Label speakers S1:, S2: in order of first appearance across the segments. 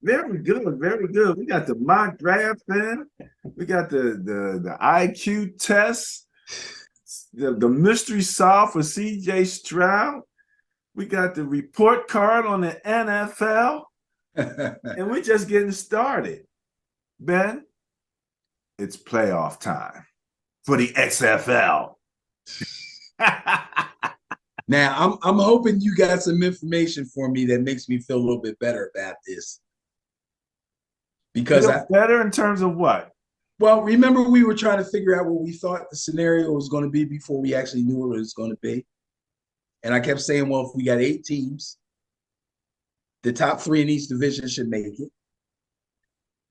S1: Very good, very good. We got the mock draft in. We got the IQ test, the mystery solve for CJ Stroud. We got the report card on the NFL, and we're just getting started. Ben, it's playoff time for the XFL.
S2: Now, I'm hoping you got some information for me that makes me feel a little bit better about this. Because
S1: Feel better in terms of what?
S2: well, remember we were trying to figure out what we thought the scenario was going to be before we actually knew what it was going to be. And I kept saying, well, if we got 8 teams, the top three in each division should make it.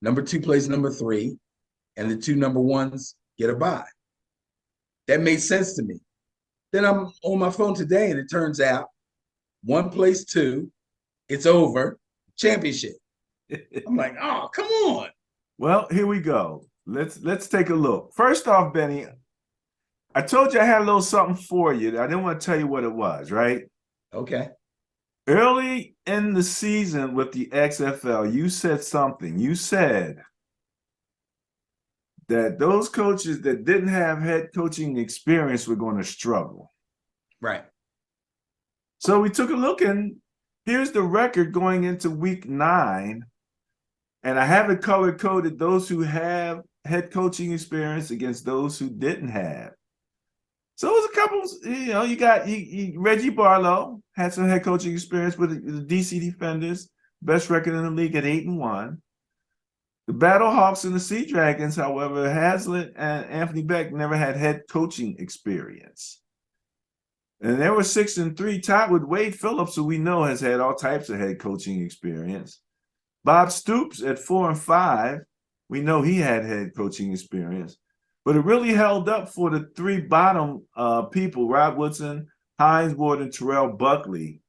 S2: Number two plays number three, and the two number ones get a bye. That made sense to me. Then I'm on my phone today, and it turns out one plays two, it's over, championship. I'm like, oh, come on.
S1: Well, here we go. Let's take a look. First off, Benny, I told you I had a little something for you. I didn't want to tell you what it was, right?
S2: Okay.
S1: Early in the season with the XFL, you said something. You said that those coaches that didn't have head coaching experience were going to struggle.
S2: Right.
S1: So we took a look, and here's the record going into week 9. And I have it color coded those who have head coaching experience against those who didn't have. So it was a couple, you got Reggie Barlow had some head coaching experience with the DC Defenders, best record in the league at 8-1. The Battlehawks and the Sea Dragons, however, Hazlitt and Anthony Beck never had head coaching experience. And they were 6-3, tied with Wade Phillips, who we know has had all types of head coaching experience. Bob Stoops at 4-5, we know he had head coaching experience. But it really held up for the three bottom people, Rod Woodson, Hines Ward, and Terrell Buckley,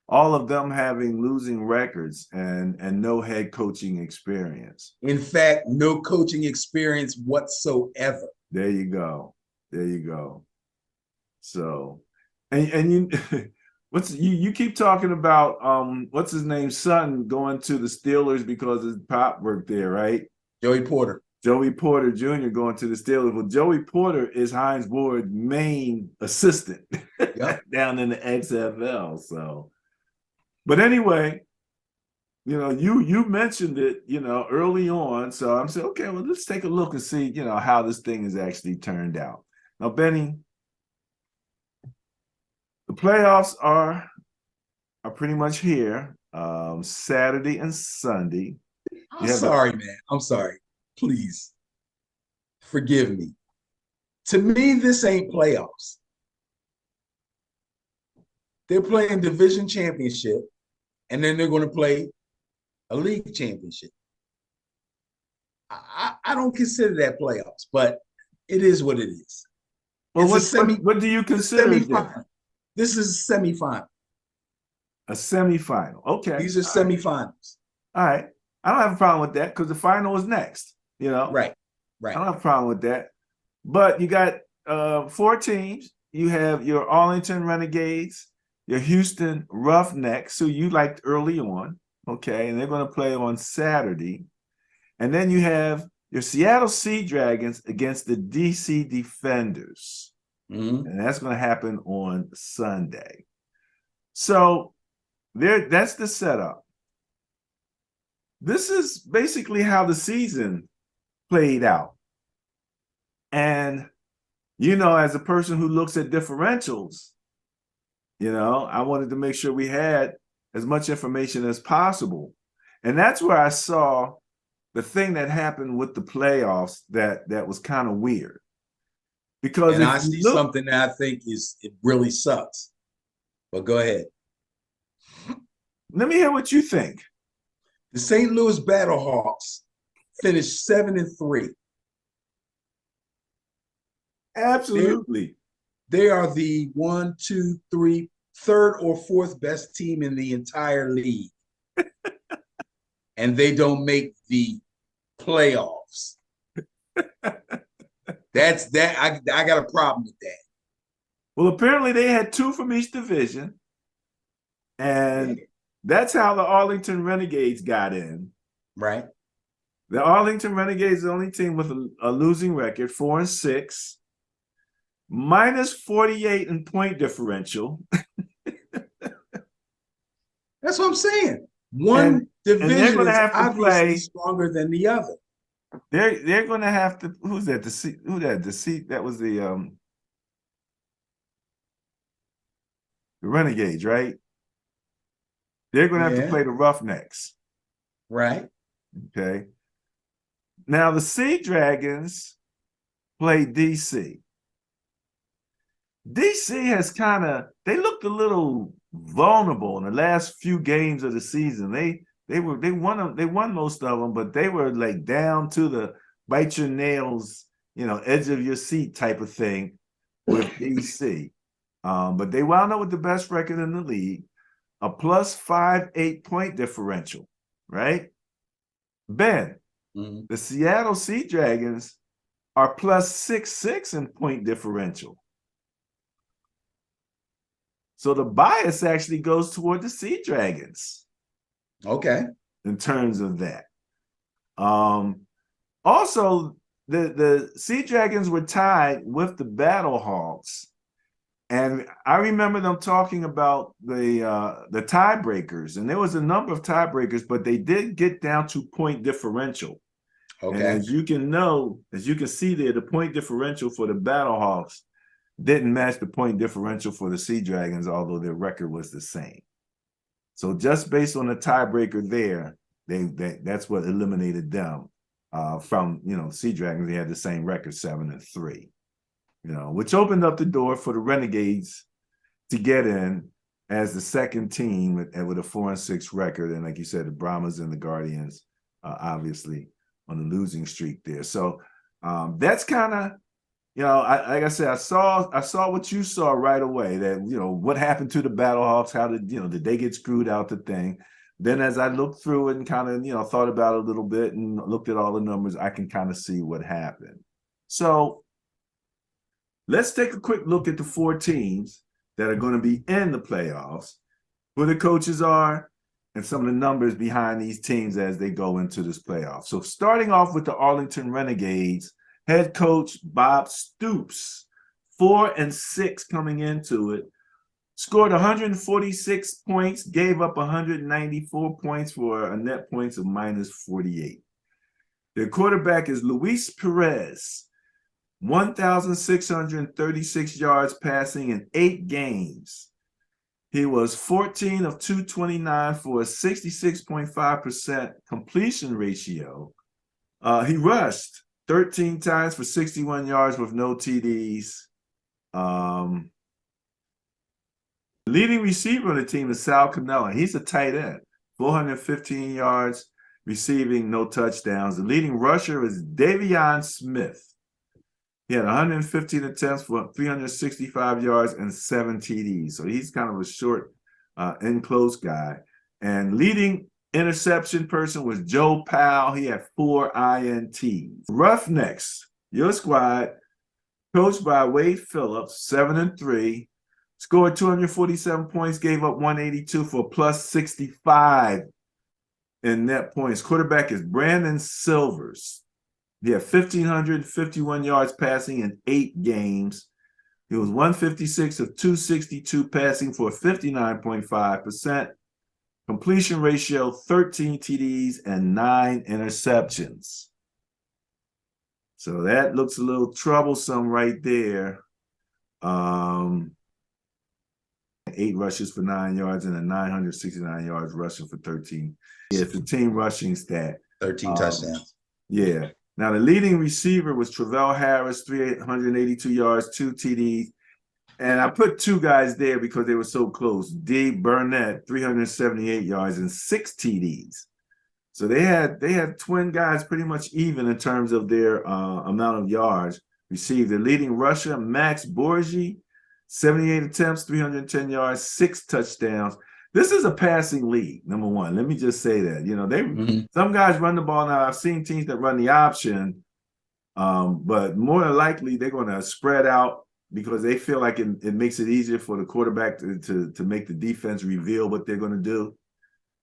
S1: all of them having losing records and no head coaching experience.
S2: In fact, no coaching experience whatsoever.
S1: There you go. There you go. So, and you you keep talking about what's his name, son going to the Steelers because his pop worked there, right?
S2: Joey Porter.
S1: Joey Porter Jr. going to the Steelers. Well, Joey Porter is Hines Ward's main assistant
S2: Yep.
S1: down in the XFL. So, but anyway, you mentioned it, early on. So I'm saying, okay, well, let's take a look and see, how this thing has actually turned out. Now, Benny, the playoffs are pretty much here. Saturday and Sunday.
S2: I'm sorry, man. I'm sorry. Please forgive me. To me, this ain't playoffs. They're playing division championship, and then they're going to play a league championship. I don't consider that playoffs, but it is what it is.
S1: Well, what do you consider it?
S2: This is a semifinal.
S1: A semifinal. Okay.
S2: These are semifinals.
S1: All right. I don't have a problem with that because the final is next.
S2: Right.
S1: I don't have a problem with that. But you got 4 teams. You have your Arlington Renegades, your Houston Roughnecks, who you liked early on. Okay. And they're going to play on Saturday. And then you have your Seattle Sea Dragons against the DC Defenders.
S2: Mm-hmm.
S1: And that's going to happen on Sunday. So that's the setup. This is basically how the season played out. And, as a person who looks at differentials, I wanted to make sure we had as much information as possible. And that's where I saw the thing that happened with the playoffs that was kind of weird. Because
S2: I see something that I think it really sucks. But go ahead.
S1: Let me hear what you think.
S2: The St. Louis Battlehawks finished 7-3.
S1: Absolutely.
S2: They are the 1, 2, 3, third or fourth best team in the entire league. And they don't make the playoffs. That's that. I got a problem with that.
S1: Well, apparently they had 2 from each division. And that's how the Arlington Renegades got in.
S2: Right.
S1: The Arlington Renegades is the only team with a losing record, 4-6, minus 48 in point differential.
S2: That's what I'm saying.
S1: And
S2: One
S1: they're
S2: division
S1: going to
S2: is
S1: have to
S2: obviously
S1: play.
S2: stronger than the other.
S1: They're going to have to. Who's that? That was the Renegades, right? They're going to have to
S2: Yeah.
S1: play the Roughnecks.
S2: Right.
S1: Okay. Now the Sea Dragons play DC. DC has they looked a little vulnerable in the last few games of the season. They won most of them, but they were like down to the bite your nails, edge of your seat type of thing with DC. But they wound up with the best record in the league, a plus 5.8 point differential, right? Ben, the Seattle Sea Dragons are plus 6.6 in point differential. So the bias actually goes toward the Sea Dragons.
S2: Okay.
S1: In terms of that. Also, the Sea Dragons were tied with the Battlehawks. And I remember them talking about the tiebreakers. And there was a number of tiebreakers, but they did get down to point differential.
S2: Okay.
S1: And as you can see there, the point differential for the Battlehawks didn't match the point differential for the Sea Dragons, although their record was the same. So just based on the tiebreaker there, that's what eliminated them from Sea Dragons. They had the same record, 7-3, which opened up the door for the Renegades to get in as the second team with a 4-6 record. And like you said, the Brahmas and the Guardians, obviously on the losing streak there. So that's kind of, like I said, I saw what you saw right away, that, what happened to the Battlehawks, how did they get screwed out the thing. Then as I looked through it and kind of, thought about it a little bit and looked at all the numbers, I can kind of see what happened. So let's take a quick look at the 4 teams that are going to be in the playoffs, who the coaches are, and some of the numbers behind these teams as they go into this playoff. So starting off with the Arlington Renegades, head coach Bob Stoops, 4-6 coming into it, scored 146 points, gave up 194 points for a net points of minus 48. Their quarterback is Luis Perez, 1,636 yards passing in 8 games. He was 14 of 229 for a 66.5% completion ratio. He rushed 13 times for 61 yards with no TDs. Leading receiver on the team is Sal Cannella. He's a tight end, 415 yards receiving, no touchdowns. The leading rusher is Davion Smith. He had 115 attempts for 365 yards and 7 TDs. So he's kind of a short and close guy. And leading interception person was Joe Powell. He had 4 INTs. Roughnecks, your squad, coached by Wade Phillips, 7-3, scored 247 points, gave up 182 for plus 65 in net points. Quarterback is Brandon Silvers. He had 1,551 yards passing in 8 games. He was 156 of 262 passing for 59.5%. Completion ratio, 13 TDs and 9 interceptions. So that looks a little troublesome right there. 8 rushes for 9 yards and a 969 yards rushing for 13. Yeah, it's a team rushing stat.
S2: 13 touchdowns.
S1: Yeah. Now, the leading receiver was Travell Harris, 382 yards, 2 TDs. And I put 2 guys there because they were so close. D. Burnett, 378 yards and 6 TDs. So they had twin guys pretty much even in terms of their amount of yards received. The leading rusher, Max Borgi, 78 attempts, 310 yards, 6 touchdowns. This is a passing league, number one. Let me just say that. Some guys run the ball now. I've seen teams that run the option, but more than likely they're going to spread out because they feel like it makes it easier for the quarterback to make the defense reveal what they're going to do.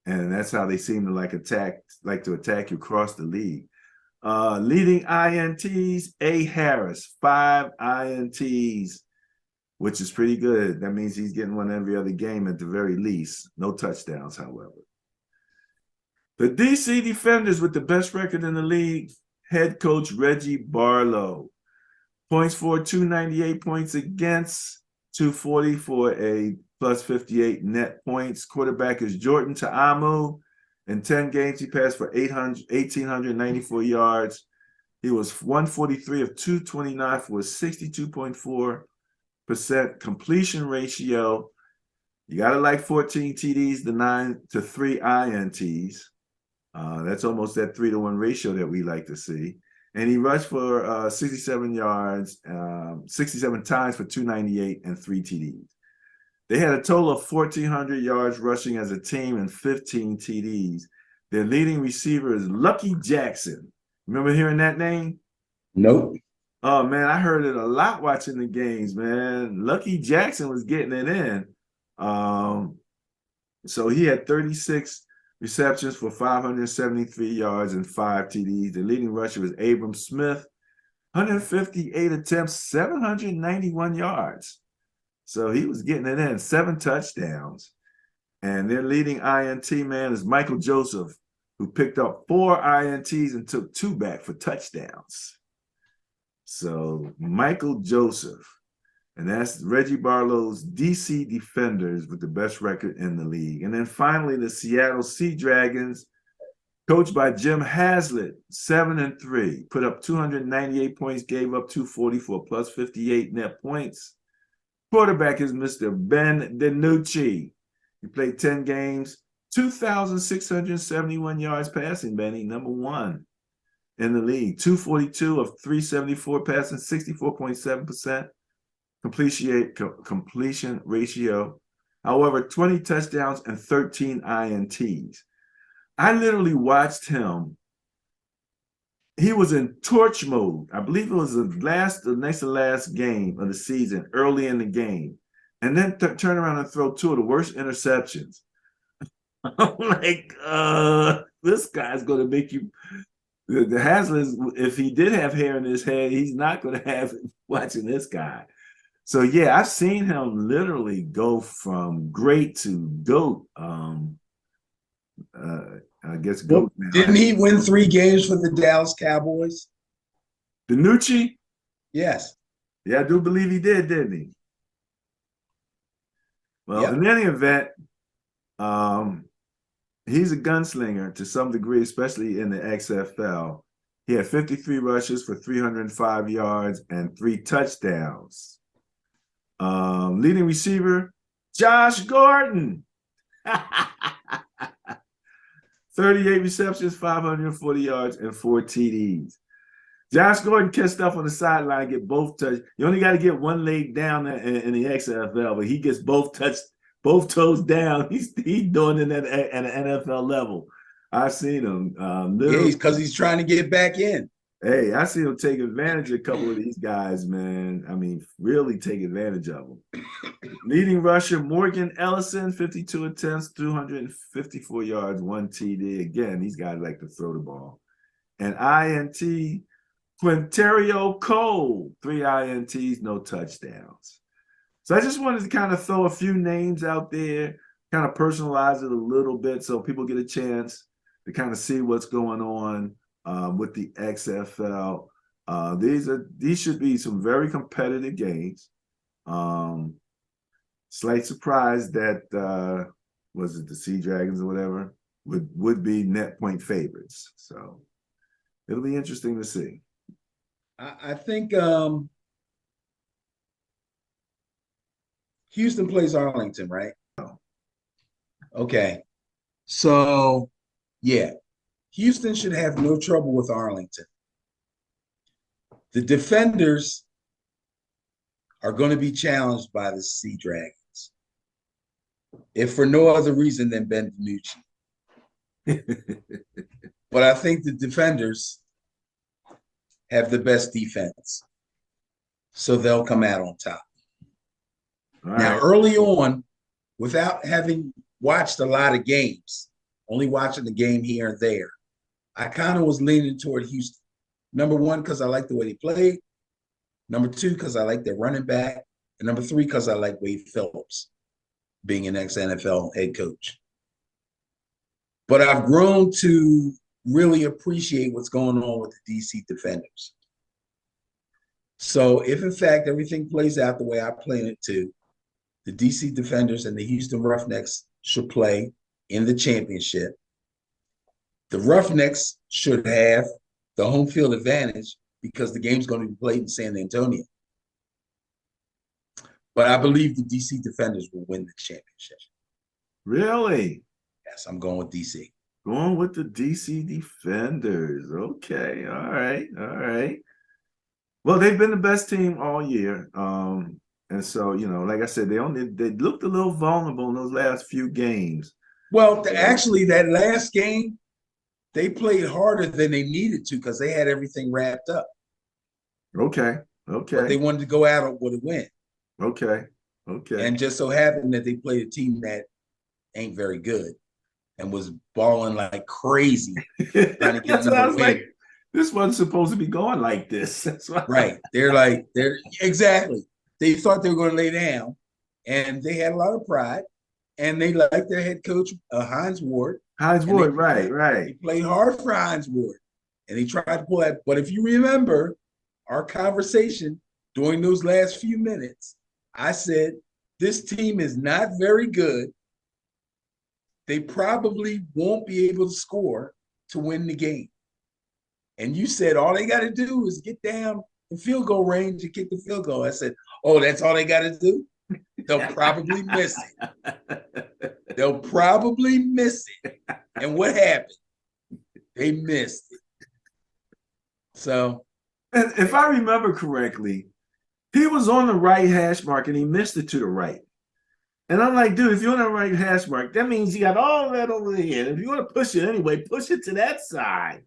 S1: and that's how they seem to like to attack you across the league. Leading INTs, A. Harris, 5 INTs, which is pretty good. That means he's getting one every other game at the very least. No touchdowns, however. The DC Defenders with the best record in the league, head coach Reggie Barlow. Points for 298, points against 240 for a plus 58 net points. Quarterback is Jordan Ta'amu. In 10 games, he passed for 1,894 yards. He was 143 of 229 for a 62.4% completion ratio. You got to like 14 TDs to 3 INTs. That's almost that 3-to-1 ratio that we like to see. And he rushed for 67 yards, 67 times for 298 and 3 TDs. They had a total of 1,400 yards rushing as a team and 15 TDs. Their leading receiver is Lucky Jackson. Remember hearing that name?
S2: Nope.
S1: Oh, man, I heard it a lot watching the games, man. Lucky Jackson was getting it in. So he had 36 receptions for 573 yards and 5 TDs. The leading rusher was Abram Smith, 158 attempts, 791 yards. So he was getting it in, 7 touchdowns. And their leading INT man is Michael Joseph, who picked up 4 INTs and took 2 back for touchdowns. So Michael Joseph. And that's Reggie Barlow's DC Defenders with the best record in the league. And then finally, the Seattle Sea Dragons, coached by Jim Haslett, 7-3, put up 298 points, gave up 244 plus 58 net points. Quarterback is Mr. Ben DiNucci. He played 10 games, 2,671 yards passing, Benny, number 1 in the league. 242 of 374 passing, 64.7%. Completion ratio. However, 20 touchdowns and 13 INTs. I literally watched him. He was in torch mode. I believe it was the next to last game of the season, early in the game, and then turn around and throw 2 of the worst interceptions. I'm like, this guy's going to make you. The Haslett, if he did have hair in his head, he's not going to have it watching this guy. So, yeah, I've seen him literally go from great to GOAT. I guess GOAT now.
S2: Didn't he win 3 games for the Dallas Cowboys?
S1: DiNucci?
S2: Yes.
S1: Yeah, I do believe he did, didn't he? Well,
S2: Yep.
S1: in any event, he's a gunslinger to some degree, especially in the XFL. He had 53 rushes for 305 yards and 3 touchdowns. Leading receiver, Josh Gordon. 38 receptions, 540 yards, and 4 TDs. Josh Gordon catch stuff on the sideline, get both touched. You only got to get one leg down in the XFL, but he gets both toes down. He's doing it at an NFL level. I've seen him.
S2: Yeah, because he's trying to get back in.
S1: Hey, I see him take advantage of a couple of these guys, man. I mean, really take advantage of them. Leading rusher, Morgan Ellison, 52 attempts, 254 yards, 1 TD. Again, these guys like to throw the ball. And INT, Quinterio Cole, 3 INTs, no touchdowns. So I just wanted to kind of throw a few names out there, kind of personalize it a little bit so people get a chance to kind of see what's going on with the XFL. These should be some very competitive games. Slight surprise that was it the Sea Dragons or whatever would be net point favorites. So it'll be interesting to see.
S2: I think Houston plays Arlington, right? Okay. So, yeah, Houston should have no trouble with Arlington. The Defenders are going to be challenged by the Sea Dragons, if for no other reason than Ben DiNucci. But I think the Defenders have the best defense, so they'll come out on top.
S1: All
S2: now,
S1: right.
S2: early on, without having watched a lot of games, only watching the game here and there. I kind of was leaning toward Houston. Number one, because I like the way they played. Number two, because I like their running back. And number three, because I like Wade Phillips being an ex-NFL head coach. But I've grown to really appreciate what's going on with the DC Defenders. So if in fact everything plays out the way I plan it to, the DC Defenders and the Houston Roughnecks should play in the championship. The Roughnecks should have the home field advantage because the game's going to be played in San Antonio. But I believe the DC Defenders will win the championship.
S1: Really?
S2: Yes, I'm going with DC.
S1: Going with the DC Defenders. Okay. All right. All right. Well, they've been the best team all year. And so, like I said, they looked a little vulnerable in those last few games.
S2: Well, actually, that last game, they played harder than they needed to because they had everything wrapped up.
S1: Okay.
S2: But they wanted to go out with a win.
S1: Okay. Okay.
S2: And just so happened that they played a team that ain't very good and was balling like crazy trying to get another win.
S1: Like, this wasn't supposed to be going like this. That's
S2: right. They're exactly. They thought they were going to lay down, and they had a lot of pride, and they liked their head coach, Hines Ward.
S1: Right.
S2: They played hard for Hines Ward, and they tried to pull that. But if you remember our conversation during those last few minutes, I said, this team is not very good. They probably won't be able to score to win the game. And you said all they got to do is get down in field goal range and kick the field goal. I said, oh, that's all they got to do? They'll probably miss it. They'll probably miss it. And what happened? They missed it. So.
S1: And if I remember correctly, he was on the right hash mark and he missed it to the right. And I'm like, dude, if you're on the right hash mark, that means you got all that over here. And if you want to push it anyway, push it to that side.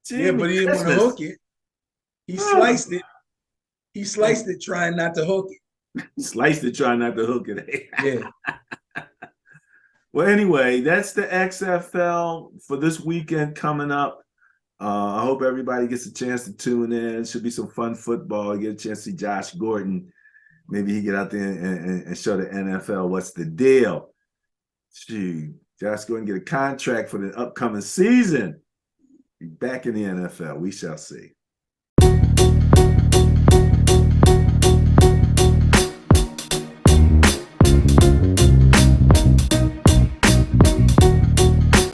S2: Yeah, but he didn't want to hook it. He sliced it. He sliced it trying not to hook it.
S1: He sliced it trying not to hook it.
S2: Yeah.
S1: Well, anyway, that's the XFL for this weekend coming up. I hope everybody gets a chance to tune in. It should be some fun football. You get a chance to see Josh Gordon. Maybe he get out there and show the NFL what's the deal. Shoot, Josh Gordon get a contract for the upcoming season. Be back in the NFL. We shall see.